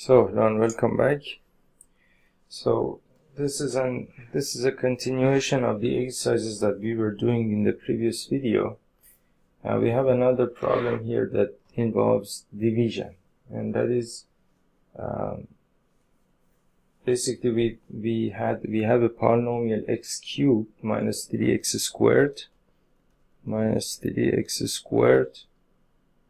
So everyone, welcome back. So this is a continuation of the exercises that we were doing in the previous video. We have another problem here that involves division, and that is basically we have a polynomial x cubed minus 3x squared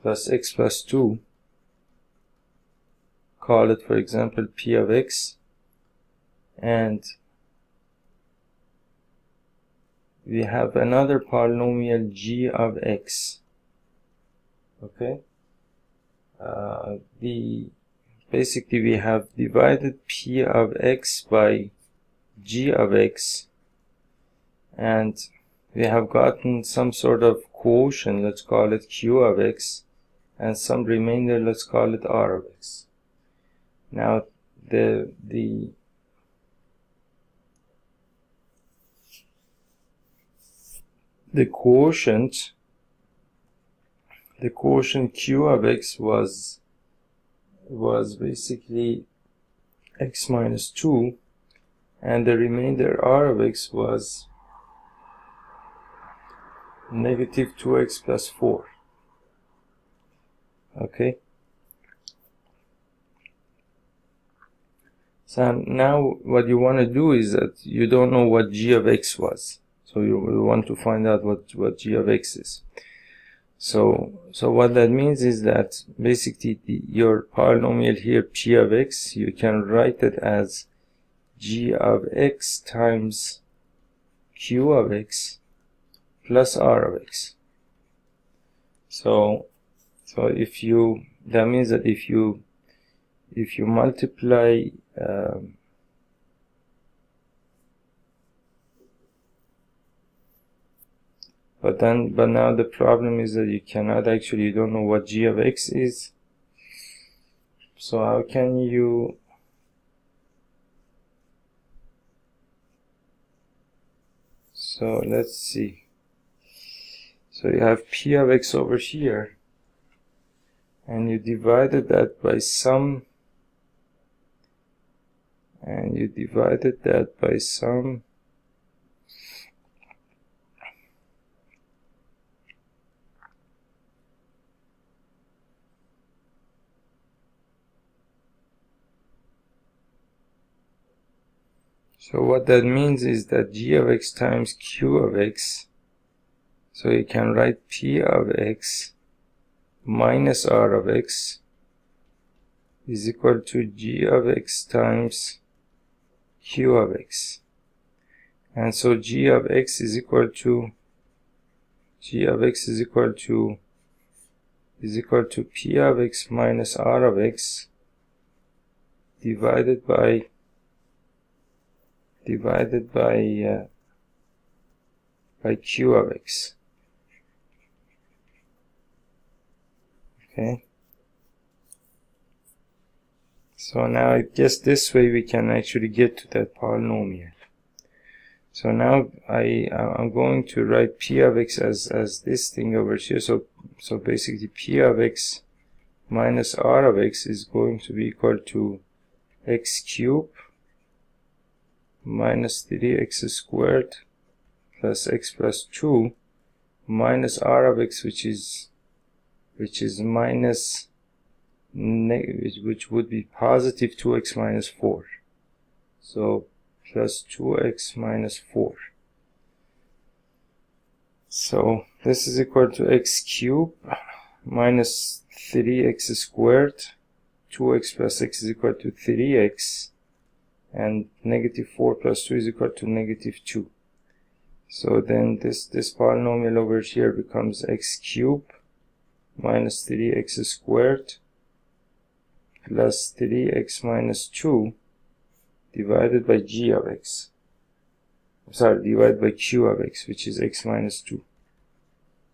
plus x plus 2. Call it, for example, p of x, and we have another polynomial g of x. Okay, basically we have divided p of x by g of x, and we have gotten some sort of quotient, let's call it q of x, and some remainder, let's call it r of x. Now the quotient q of x was basically x minus 2, and the remainder r of x was negative 2x plus 4. Okay, so now what you want to do is that you don't know what g of x was, so you want to find out what g of x is. So what that means is that basically your polynomial here, p of x, you can write it as g of x times q of x plus r of x. So that means that if you multiply but now the problem is that you don't know what g of x is. So how can you let's see. So you have p of x over here, and you divided that by some, so what that means is that g of x times q of x, so you can write p of x minus r of x is equal to g of x times q of x. And so g of x is equal to p of x minus r of x divided by q of x. Okay, so now I guess this way we can actually get to that polynomial. So now I'm going to write p of x as this thing over here. So basically p of x minus r of x is going to be equal to x cubed minus 3x squared plus x plus 2 minus r of x, which would be positive 2x minus 4. So plus 2x minus 4. So this is equal to x cubed minus 3x squared. 2x plus x is equal to 3x, and negative 4 plus 2 is equal to negative 2. So then this polynomial over here becomes x cubed minus 3x squared plus 3x minus 2 divided by g of x. Divided by q of x, which is x minus 2.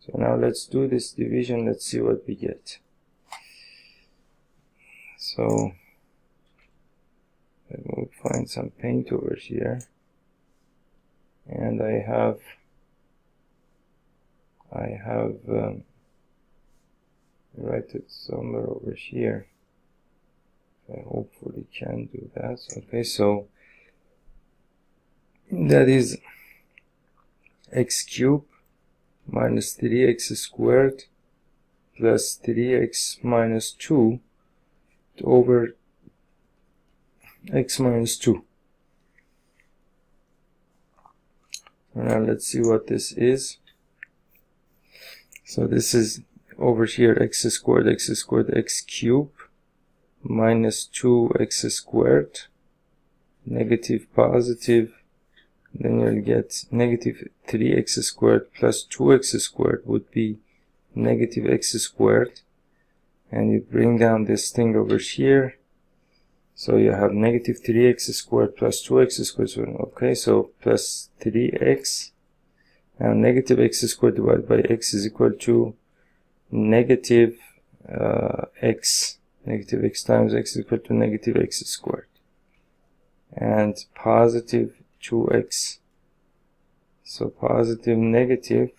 So now let's do this division. Let's see what we get. So we'll find some paint over here, and I have write it somewhere over here. I hope can do that. Okay, so that is x cubed minus 3x squared plus 3x minus 2 over x minus 2. Now let's see what this is. So this is over here x squared, x cubed minus 2x squared, negative, positive, then you'll get negative 3x squared plus 2x squared would be negative x squared, and you bring down this thing over here, so you have negative 3x squared plus 2x squared. Okay, so plus 3x, and negative x squared divided by x is equal to negative x. Negative x times x is equal to negative x squared, and positive 2x, so positive, negative,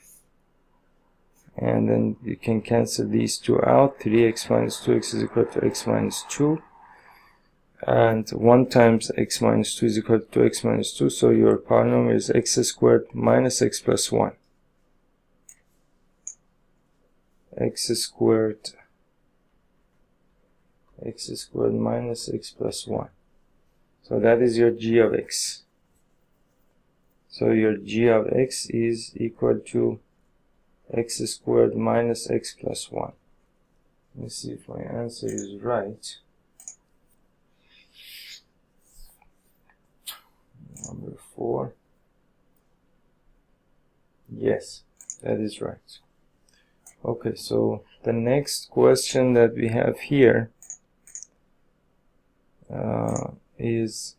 and then you can cancel these two out. 3x minus 2x is equal to x minus 2, and 1 times x minus 2 is equal to x minus 2, so your polynomial is x squared minus x plus 1. X squared minus x plus 1. So that is your g of x. So your g of x is equal to x squared minus x plus 1. Let me see if my answer is right. Number 4. Yes, that is right. Okay, so the next question that we have here is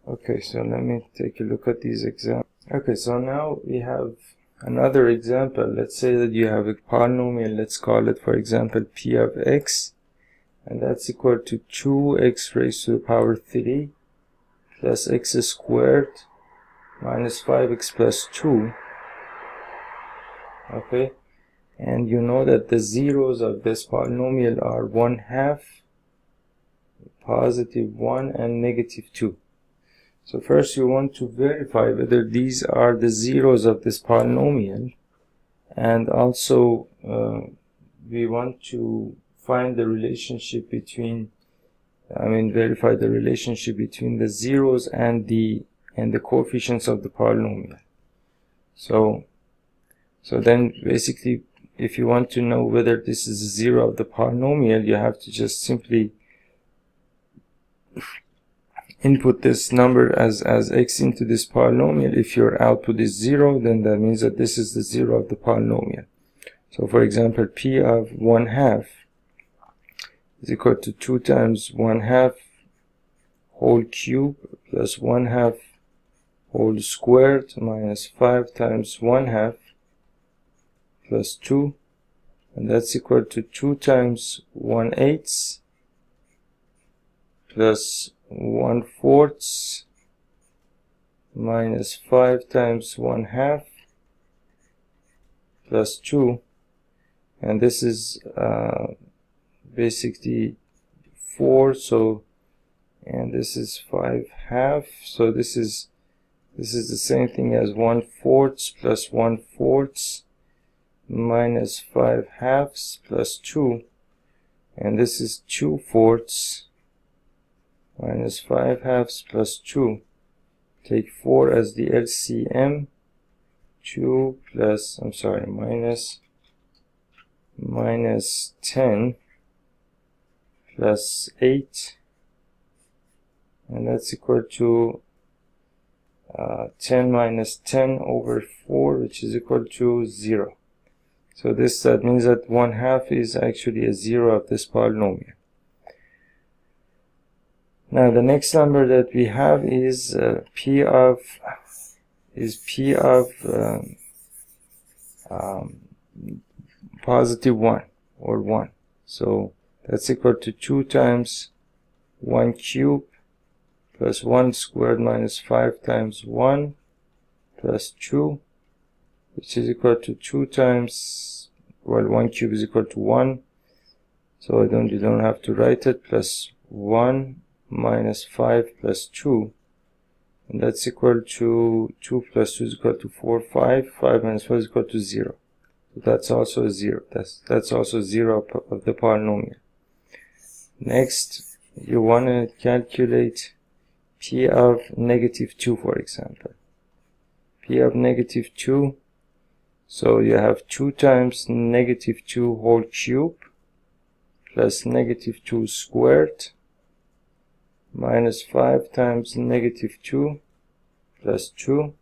okay, so let me take a look at these examples. Okay, so now we have another example. Let's say that you have a polynomial, let's call it, for example, p of x, and that's equal to 2x raised to the power 3 plus x squared minus 5x plus 2. Okay, and you know that the zeros of this polynomial are 1/2, positive 1, and negative 2. So first you want to verify whether these are the zeros of this polynomial, and also we want to find the relationship between, verify the relationship between the zeros and the coefficients of the polynomial. So then basically, if you want to know whether this is a zero of the polynomial, you have to just simply input this number as x into this polynomial. If your output is 0, then that means that this is the zero of the polynomial. So for example, p of 1/2 is equal to 2 times 1/2 whole cube plus 1/2 whole squared minus 5 times 1/2 plus 2, and that's equal to 2 times 1/8 plus 1/4 minus 5 times 1/2 plus 2, and this is basically 4, so, and this is 5/2, so this is the same thing as 1/4 plus 1/4 minus 5/2 plus 2, and this is 2/4 minus 5/2 plus 2. Take 4 as the LCM. 2 plus, minus 10 plus 8, and that's equal to 10 minus 10 over 4, which is equal to 0. So that means that 1/2 is actually a zero of this polynomial. Now the next number that we have is p of positive 1 or 1. So that's equal to 2 times 1 cube plus 1 squared minus 5 times 1 plus 2, which is equal to 2 times, well, 1 cube is equal to 1, so you don't have to write it, plus 1 minus 5 plus 2, and that's equal to 2 plus 2 is equal to 4, 5 minus 4 is equal to 0. So that's also a 0. That's also 0 of the polynomial. Next, you want to calculate p of negative 2, for example. P of negative 2, so you have 2 times negative 2 whole cube plus negative 2 squared minus 5 times negative 2 plus 2,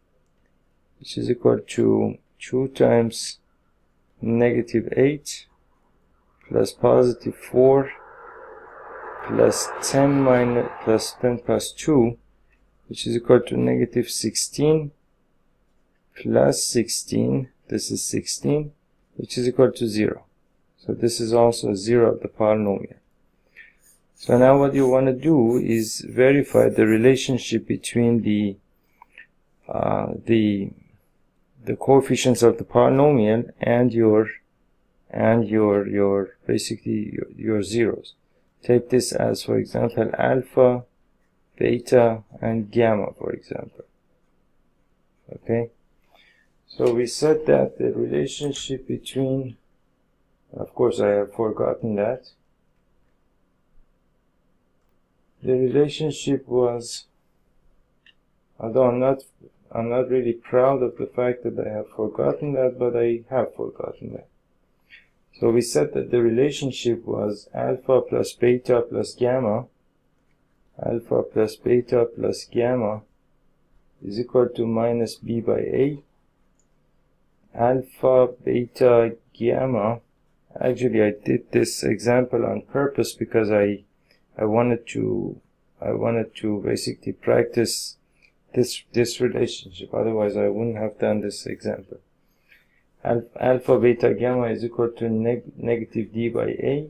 which is equal to 2 times negative 8 plus positive 4 plus 10 plus 2, which is equal to negative 16 plus 16, this is 16, which is equal to 0. So this is also 0 of the polynomial. So now what you want to do is verify the relationship between the coefficients of the polynomial and your basically your zeros. Take this as, for example, alpha, beta, and gamma, for example. Okay, so we said that the relationship between, of course I have forgotten that, the relationship was, although I'm not really proud of the fact that I have forgotten that, but I have forgotten that. So we said that the relationship was alpha plus beta plus gamma. Alpha plus beta plus gamma is equal to minus b by a. Alpha, beta, gamma. Actually, I did this example on purpose because I wanted to basically practice this relationship. Otherwise, I wouldn't have done this example. Alpha, beta, gamma is equal to negative d by a,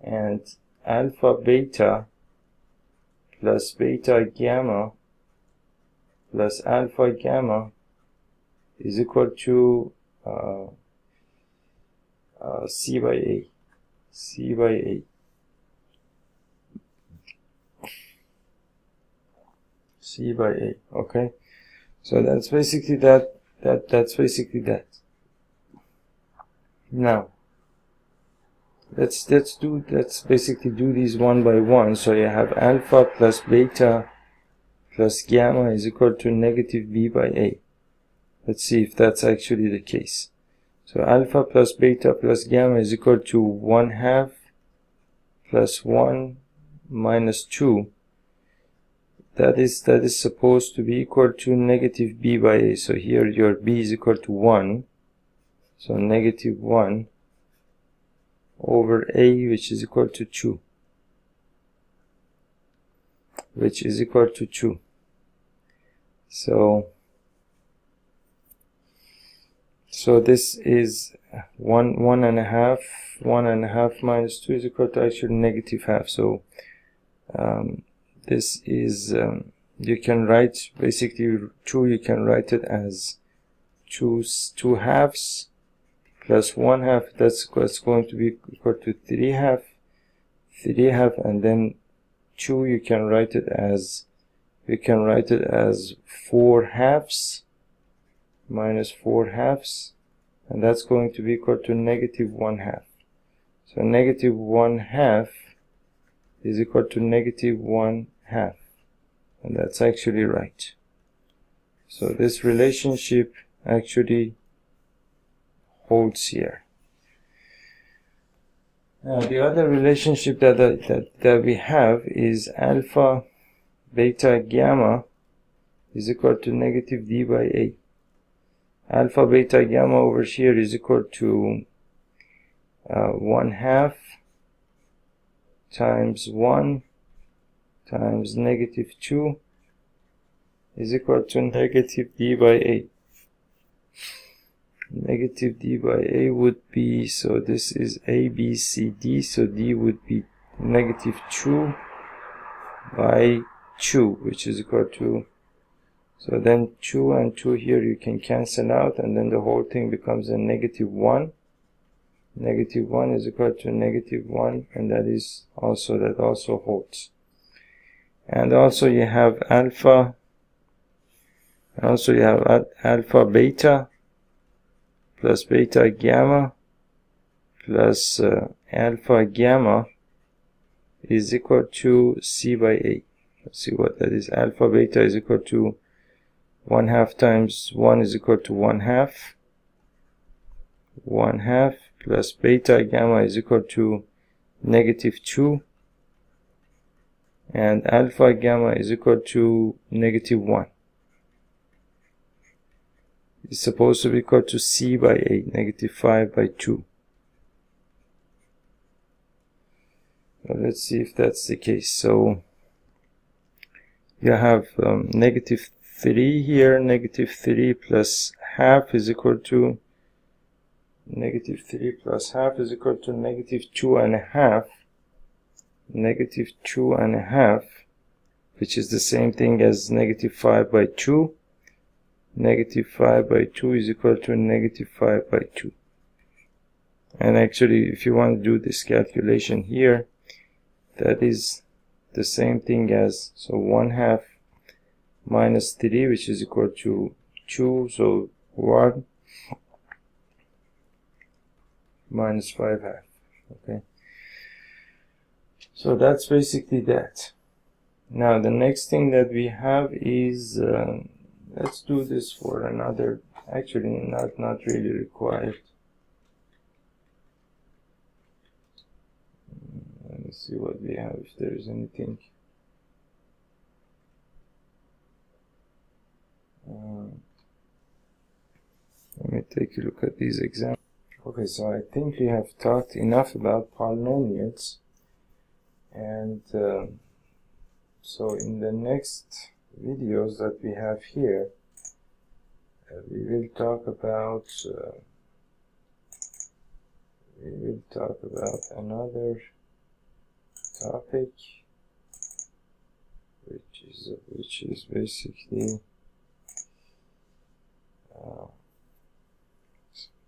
and alpha, beta plus beta, gamma plus alpha, gamma is equal to c by a. C by a. C by a. Okay, so that's basically that. That's basically that. Now let's basically do these one by one. So you have alpha plus beta plus gamma is equal to negative b by a. Let's see if that's actually the case. So alpha plus beta plus gamma is equal to 1/2 plus 1 minus 2. That is supposed to be equal to negative b by a. So here your b is equal to 1. So negative 1 over a, which is equal to 2. Which is equal to 2. So this is 1.5. 1.5 minus 2 is equal to actually negative half. So this is you can write basically 2. You can write it as 2 halves plus 1/2. That's going to be equal to 3/2. 3/2, and then 2 you can write it as 4 halves minus 4 halves, and that's going to be equal to negative 1/2. So negative 1/2 is equal to negative 1/2, and that's actually right. So this relationship actually holds here. Now the other relationship that we have is alpha, beta, gamma is equal to negative d by a. Alpha, beta, gamma over here is equal to 1/2 times 1 times negative 2 is equal to negative d by a. negative d by a would be, so this is a, b, c, d, so d would be negative 2 by 2, which is equal to, so then 2 and 2 here you can cancel out, and then the whole thing becomes a negative 1. Negative 1 is equal to negative 1, and that also holds. And also you have alpha, alpha beta plus beta gamma plus alpha gamma is equal to c by a. Let's see what that is. Alpha beta is equal to 1/2 times 1 is equal to 1/2. 1/2 plus beta gamma is equal to negative 2. And alpha gamma is equal to negative 1. It's supposed to be equal to c by a, negative 5 by 2. So let's see if that's the case. So you have negative 3 here. Negative 3 plus half is equal to negative 3 plus half is equal to negative 2.5. Negative 2.5, which is the same thing as negative 5 by 2. Negative 5 by 2 is equal to negative 5 by 2. And actually, if you want to do this calculation here, that is the same thing as, so 1/2 minus 3, which is equal to 2, so 1 minus 5/2. Okay. So that's basically that. Now the next thing that we have is, let's do this for another, actually not really required. Let me see what we have, if there is anything. Let me take a look at these examples. Okay, so I think we have talked enough about polynomials. And so in the next videos that we have here, we will talk about another topic, which is basically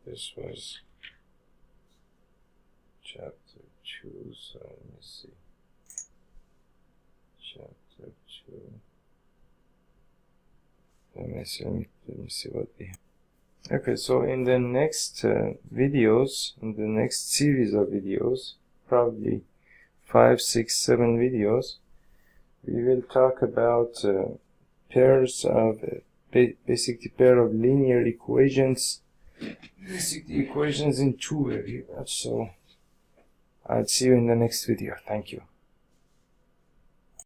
this was chapter 2, so let me see. Chapter 2. Let me see what we have. Okay, so in the next videos, in the next series of videos, probably 5, 6, 7 videos, we will talk about pairs of basically pair of linear equations, basically equations in two variables. So I'll see you in the next video. Thank you.